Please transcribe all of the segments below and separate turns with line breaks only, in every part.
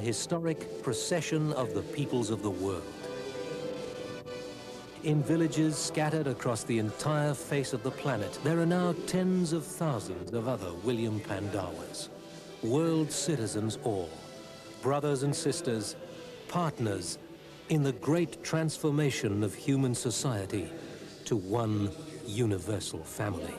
a historic procession of the peoples of the world. In villages scattered across the entire face of the planet, there are now tens of thousands of other William Pandawas, world citizens all, brothers and sisters, partners in the great transformation of human society to one universal family.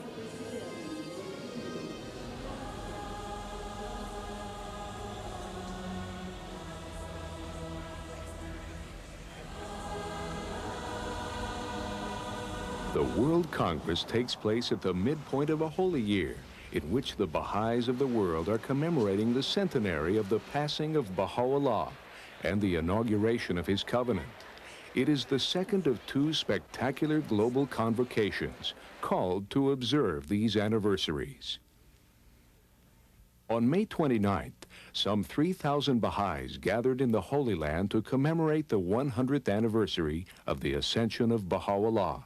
The World Congress takes place at the midpoint of a holy year, in which the Baha'is of the world are commemorating the centenary of the passing of Baha'u'llah and the inauguration of his covenant. It is the second of two spectacular global convocations called to observe these anniversaries. On May 29th, some 3,000 Baha'is gathered in the Holy Land to commemorate the 100th anniversary of the ascension of Baha'u'llah.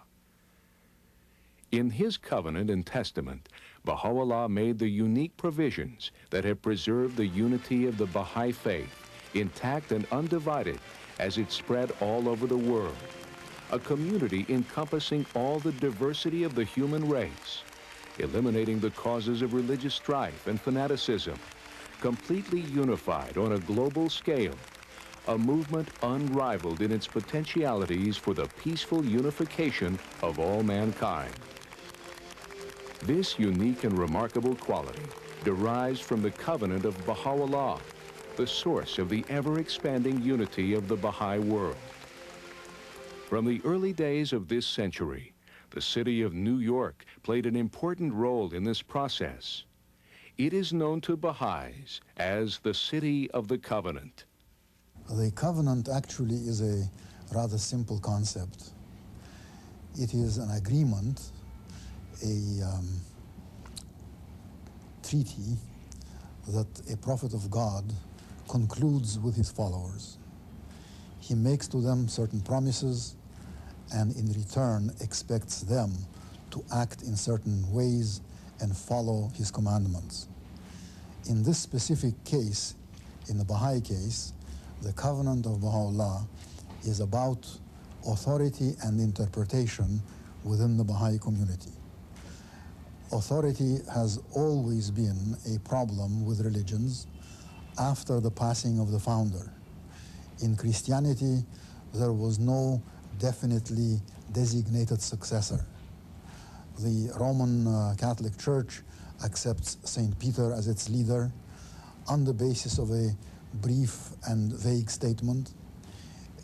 In his covenant and testament, Baha'u'llah made the unique provisions that have preserved the unity of the Baha'i faith intact and undivided as it spread all over the world, a community encompassing all the diversity of the human race, eliminating the causes of religious strife and fanaticism, completely unified on a global scale, a movement unrivaled in its potentialities for the peaceful unification of all mankind. This unique and remarkable quality derives from the covenant of Baha'u'llah, the source of the ever-expanding unity of the Baha'i world. From the early days of this century, the city of New York played an important role in this process. It is known to Baha'is as the City of the Covenant.
The covenant actually is a rather simple concept. It is an agreement, a treaty that a prophet of God concludes with his followers. He makes to them certain promises and in return expects them to act in certain ways and follow his commandments. In this specific case, in the Baha'i case, the covenant of Baha'u'llah is about authority and interpretation within the Baha'i community. Authority has always been a problem with religions after the passing of the founder. In Christianity, there was no definitely designated successor. The Roman Catholic Church accepts St. Peter as its leader on the basis of a brief and vague statement.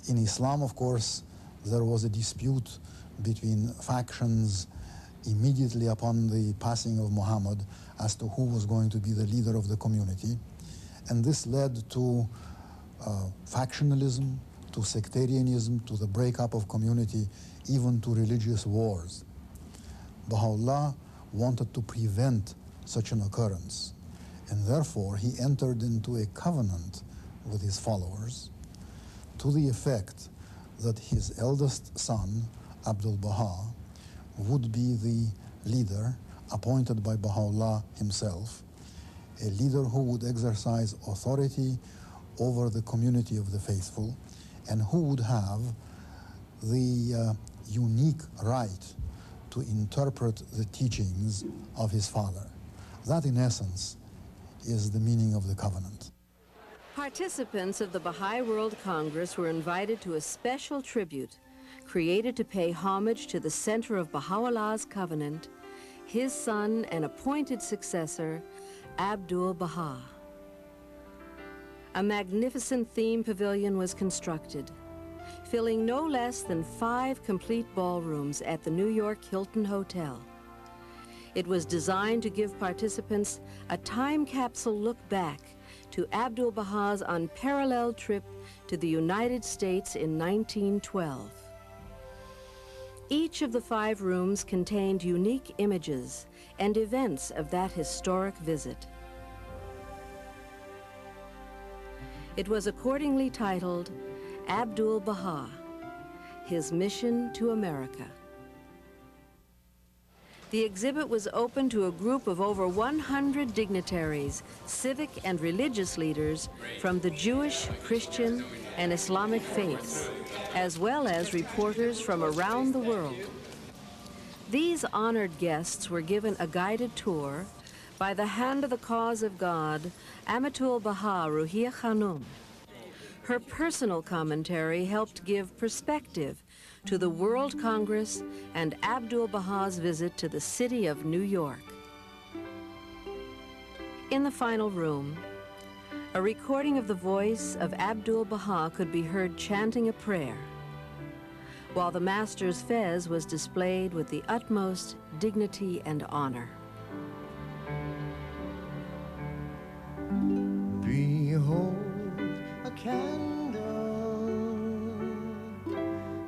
In Islam, of course, there was a dispute between factions immediately upon the passing of Muhammad as to who was going to be the leader of the community. And this led to factionalism, to sectarianism, to the breakup of community, even to religious wars. Baha'u'llah wanted to prevent such an occurrence, and therefore he entered into a covenant with his followers to the effect that his eldest son, Abdu'l-Bahá, would be the leader appointed by Baha'u'llah himself, a leader who would exercise authority over the community of the faithful and who would have the unique right to interpret the teachings of his father. That, in essence, is the meaning of the covenant.
Participants of the Baha'i World Congress were invited to a special tribute created to pay homage to the center of Baha'u'llah's covenant, his son and appointed successor, Abdu'l-Bahá. A magnificent theme pavilion was constructed, filling no less than 5 complete ballrooms at the New York Hilton Hotel. It was designed to give participants a time capsule look back to Abdu'l-Bahā's unparalleled trip to the United States in 1912. Each of the 5 rooms contained unique images and events of that historic visit. It was accordingly titled Abdu'l-Bahá, His Mission to America. The exhibit was open to a group of over 100 dignitaries, civic and religious leaders from the Jewish, Christian, and Islamic faiths, as well as reporters from around the world. These honored guests were given a guided tour by the hand of the cause of God, Abdu'l-Bahá Ruhiyya Khanum. Her personal commentary helped give perspective to the World Congress and Abdu'l-Bahá's visit to the city of New York. In the final room, a recording of the voice of Abdu'l-Bahá could be heard chanting a prayer, while the master's fez was displayed with the utmost dignity and honor.
Behold a candle,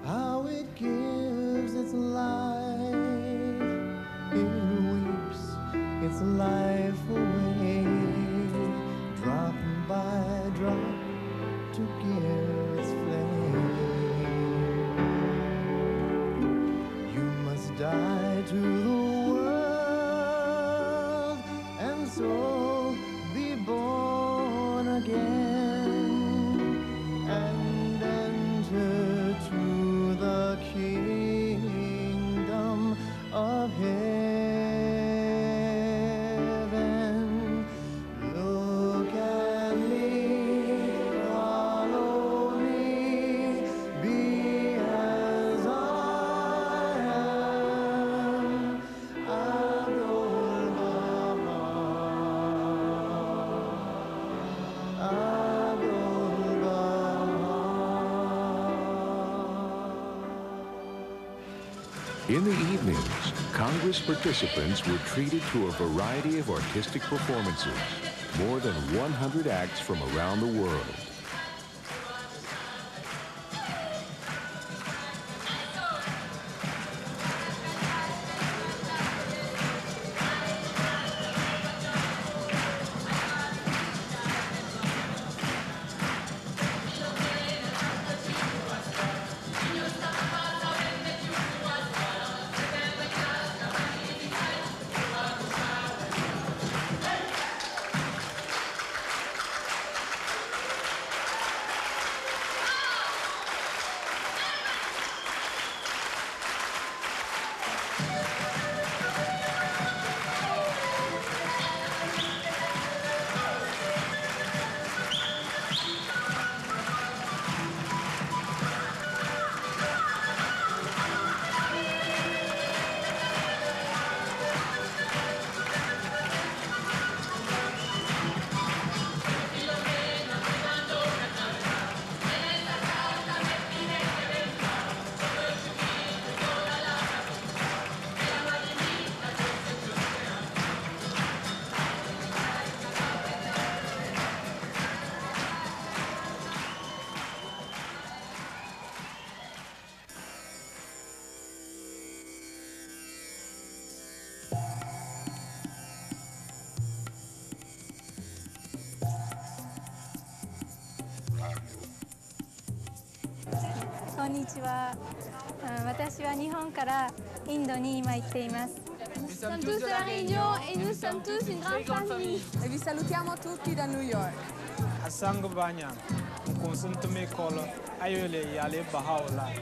how it gives its light. It weeps its life away, drop by drop, to give its flame. You must die to the world, and so be born again, and enter to the kingdom of heaven. Look at me, follow me, be as I am.
In the evenings, Congress participants were treated to a variety of artistic performances, more than 100 acts from around the world.
Konnichiwa. 私は日本からインドに今行っています。
Nous sommes tous de la Réunion et nous sommes tous une grande famille.
E vi salutiamo tutti da New York.
Asango Banya, un consunto me colo, ayole y ale Bahá'u'lláh.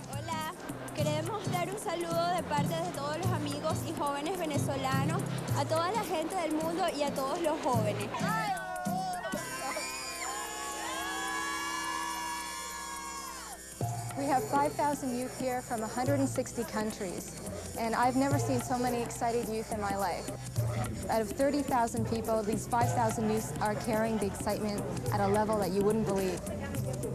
Hola, queremos dar un saludo de parte de todos los amigos y jóvenes venezolanos, a toda la gente del mundo y a todos los jóvenes.
We have 5,000 youth here from 160 countries, and I've never seen so many excited youth in my life. Out of 30,000 people, these 5,000 youth are carrying the excitement at a level that you wouldn't believe.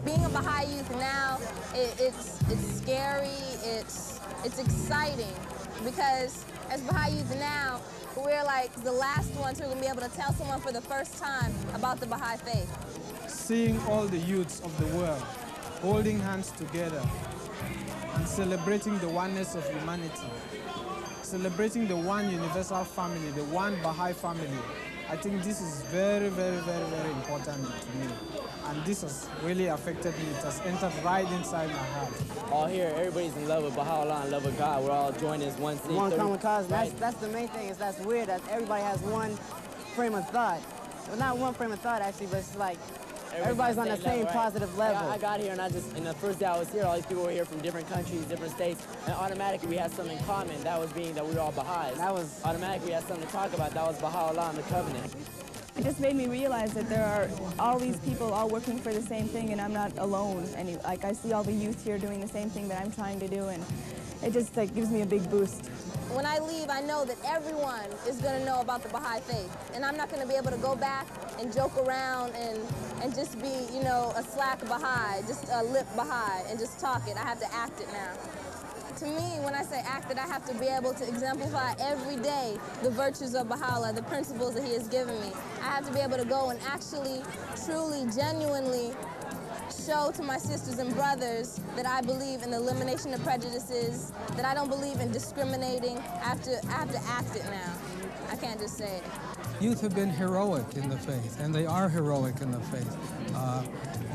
Being a Baha'i youth now, it's scary, it's exciting, because as Baha'i youth now, we're like the last ones who are going to be able to tell someone for the first time about the Baha'i faith.
Seeing all the youths of the world holding hands together and celebrating the oneness of humanity, celebrating the one universal family, the one Baha'i family, I think this is very, very, very, very important to me. And this has really affected me. It has entered right inside my heart.
All here, everybody's in love with Baha'u'llah, in love with God. We're all joined as one thing.
One common cause. That's the main thing. That's weird that everybody has one frame of thought. Well, not one frame of thought, actually, but it's like everybody's on the same positive level.
I got here and in the first day I was here, all these people were here from different countries, different states, and automatically we had something in common. That was being that we were all Baha'is. That was automatically we had something to talk about. That was Baha'u'llah and the covenant.
It just made me realize that there are all these people all working for the same thing, and I'm not alone. And like I see all the youth here doing the same thing that I'm trying to do, and it just like gives me a big boost.
When I leave, I know that everyone is going to know about the Baha'i faith, and I'm not going to be able to go back and joke around and just be, you know, a slack Baha'i, just a lip Baha'i, and just talk it. I have to act it now. To me, when I say act it, I have to be able to exemplify every day the virtues of Baha'u'llah, the principles that he has given me. I have to be able to go and actually, truly, genuinely show to my sisters and brothers that I believe in the elimination of prejudices, that I don't believe in discriminating. I have to act it now. I can't just say it.
Youth have been heroic in the faith, and they are heroic in the faith.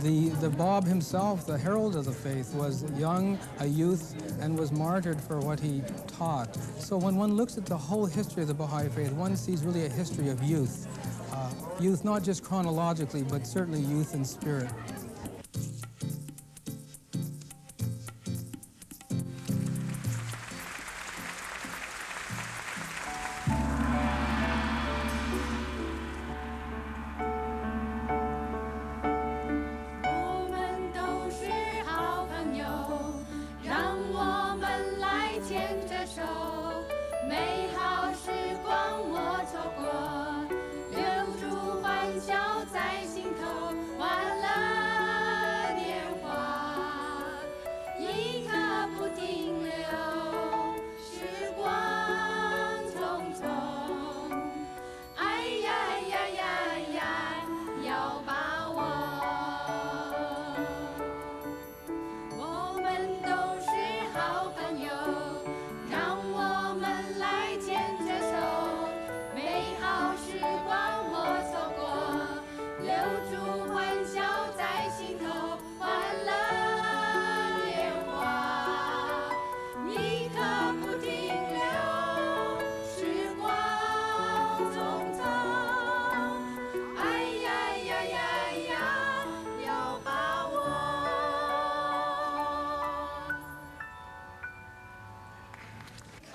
The Bab himself, the herald of the faith, was young, a youth, and was martyred for what he taught. So when one looks at the whole history of the Baha'i faith, one sees really a history of youth. Youth not just chronologically, but certainly youth in spirit.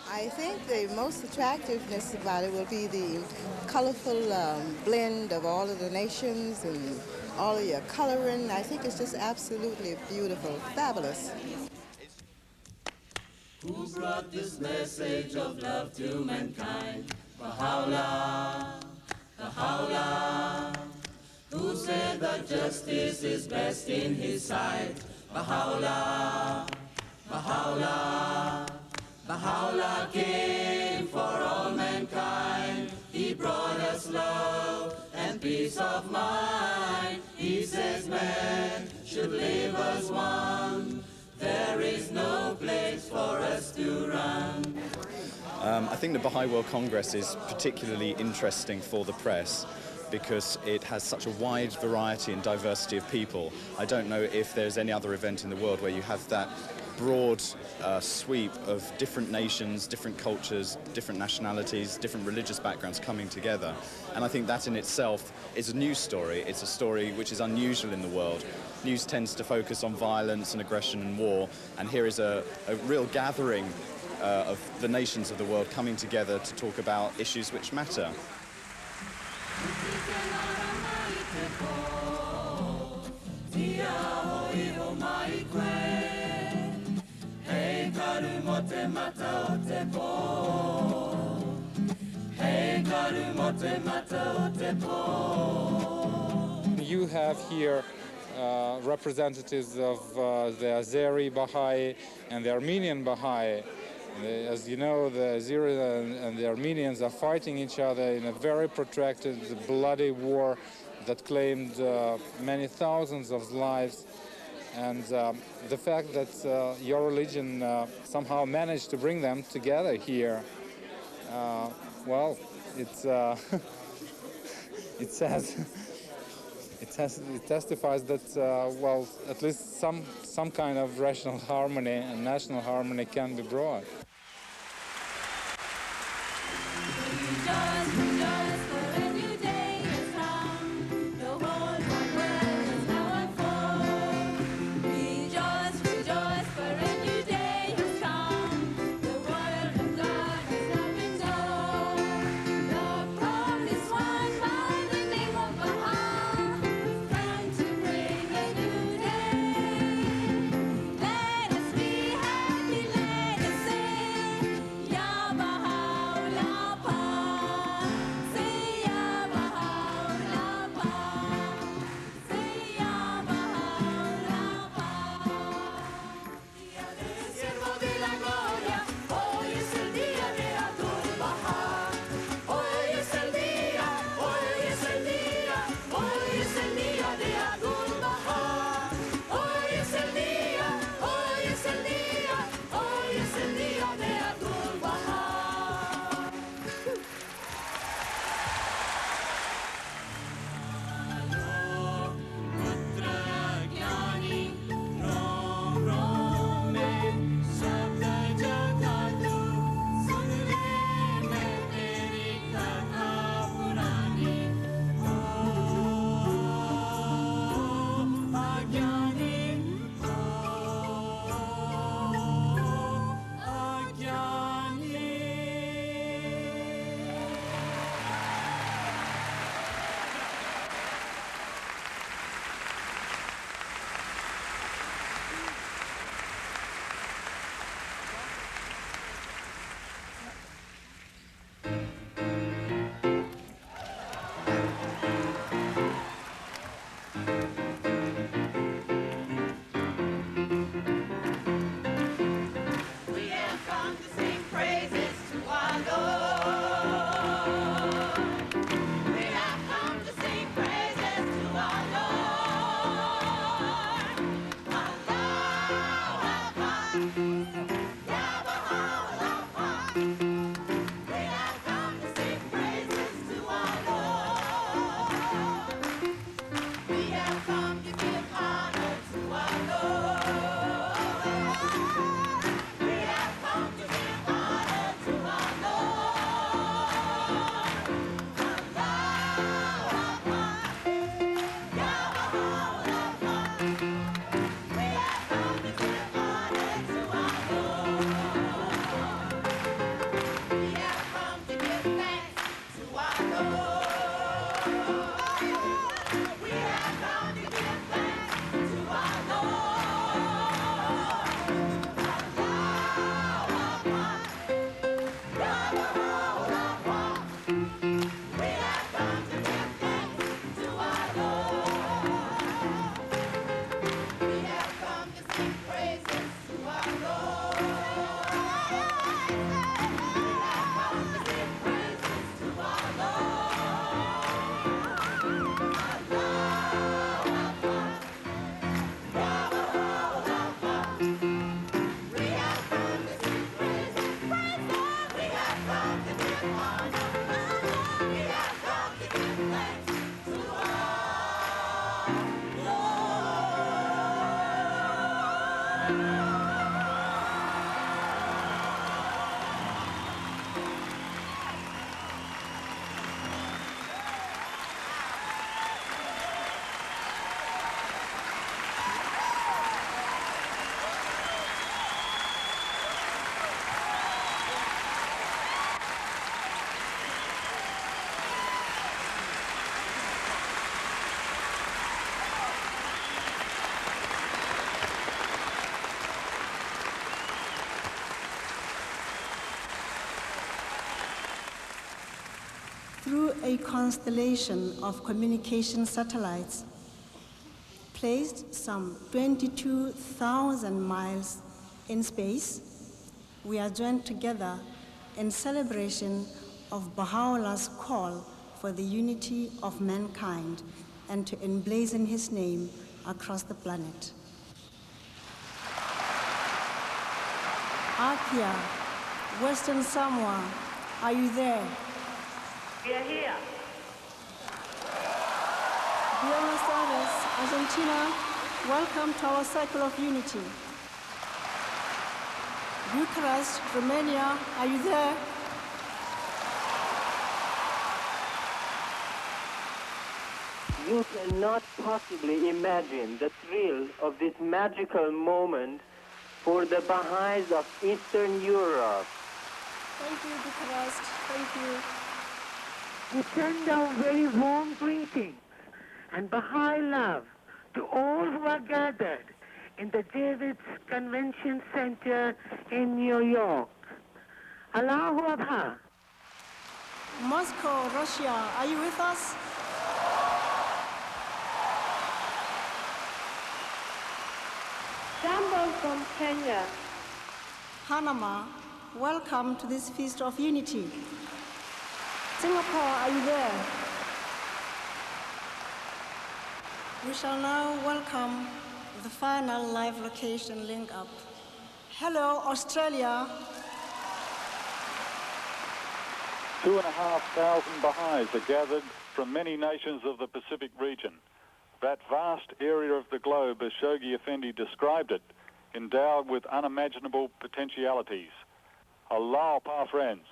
I think the most attractiveness about it will be the colorful blend of all of the nations and all of your coloring. I think it's just absolutely beautiful, fabulous.
Who brought this message of love to mankind? Baha'u'llah, Baha'u'llah. Who said that justice is best in his sight? Baha'u'llah, Baha'u'llah. Baha'u'llah came for all mankind. He brought us love and peace of mind. He says man should live as one. There is no place for us to run.
I think the Baha'i World Congress is particularly interesting for the press because it has such a wide variety and diversity of people. I don't know if there's any other event in the world where you have that broad sweep of different nations, different cultures, different nationalities, different religious backgrounds coming together. And I think that in itself is a news story. It's a story which is unusual in the world. News tends to focus on violence and aggression and war, and here is a real gathering of the nations of the world coming together to talk about issues which matter.
You have here representatives of the Azeri Baha'i and the Armenian Baha'i. As you know, the Azeris and the Armenians are fighting each other in a very protracted, bloody war that claimed many thousands of lives. And the fact that your religion somehow managed to bring them together here, well, it's it says, it testifies that, well, at least some kind of rational harmony and national harmony can be brought.
Through a constellation of communication satellites placed some 22,000 miles in space, we are joined together in celebration of Baha'u'llah's call for the unity of mankind and to emblazon his name across the planet. Apia, Western Samoa, are you there?
We are here.
Buenos Aires, Argentina, welcome to our Cycle of Unity. Bucharest, Romania, are you there?
You cannot possibly imagine the thrill of this magical moment for the Baha'is of Eastern Europe.
Thank you, Bucharest. Thank you.
We send our very warm greetings and Baha'i love to all who are gathered in the Javits Convention Center in New York. Allahu Akbar.
Moscow, Russia, are you with us?
Jambo from Kenya.
Panama, welcome to this Feast of Unity. Singapore, are you there? We shall now welcome the final live location link up. Hello, Australia.
2,500 Baha'is are gathered from many nations of the Pacific region. That vast area of the globe, as Shoghi Effendi described it, endowed with unimaginable potentialities. Allah, pa friends.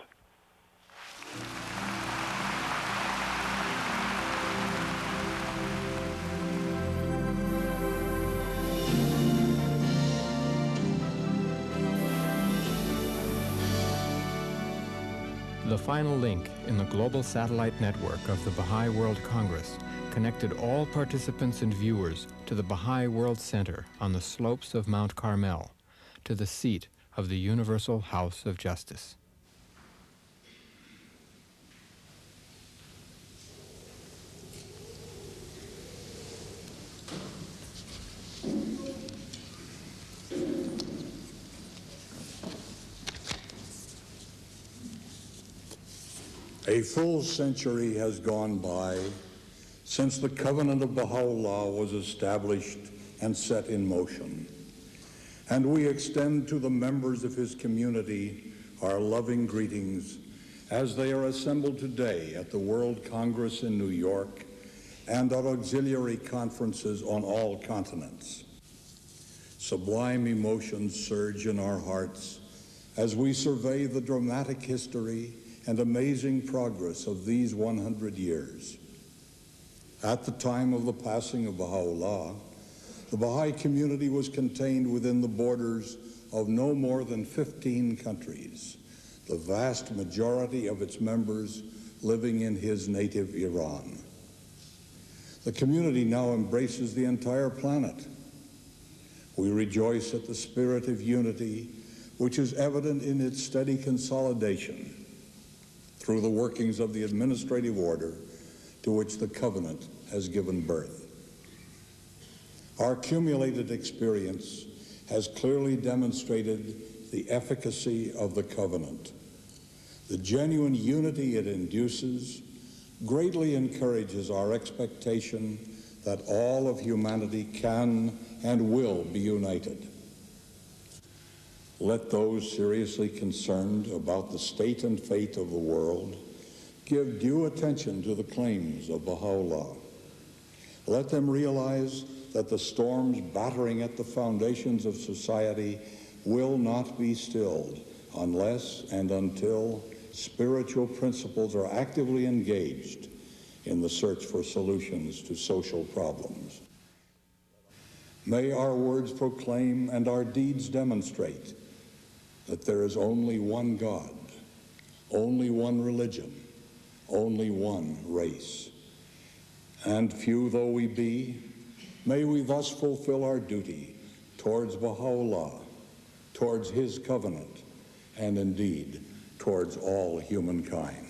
The final link in the global satellite network of the Baha'i World Congress connected all participants and viewers to the Baha'i World Center on the slopes of Mount Carmel, to the seat of the Universal House of Justice.
A full century has gone by since the Covenant of Baha'u'llah was established and set in motion. And we extend to the members of his community our loving greetings as they are assembled today at the World Congress in New York and at auxiliary conferences on all continents. Sublime emotions surge in our hearts as we survey the dramatic history and amazing progress of these 100 years. At the time of the passing of Baha'u'llah, the Baha'i community was contained within the borders of no more than 15 countries, the vast majority of its members living in his native Iran. The community now embraces the entire planet. We rejoice at the spirit of unity, which is evident in its steady consolidation through the workings of the administrative order to which the Covenant has given birth. Our accumulated experience has clearly demonstrated the efficacy of the Covenant. The genuine unity it induces greatly encourages our expectation that all of humanity can and will be united. Let those seriously concerned about the state and fate of the world give due attention to the claims of Baha'u'llah. Let them realize that the storms battering at the foundations of society will not be stilled unless and until spiritual principles are actively engaged in the search for solutions to social problems. May our words proclaim and our deeds demonstrate that there is only one God, only one religion, only one race. And few though we be, may we thus fulfill our duty towards Baha'u'llah, towards his covenant, and indeed towards all humankind.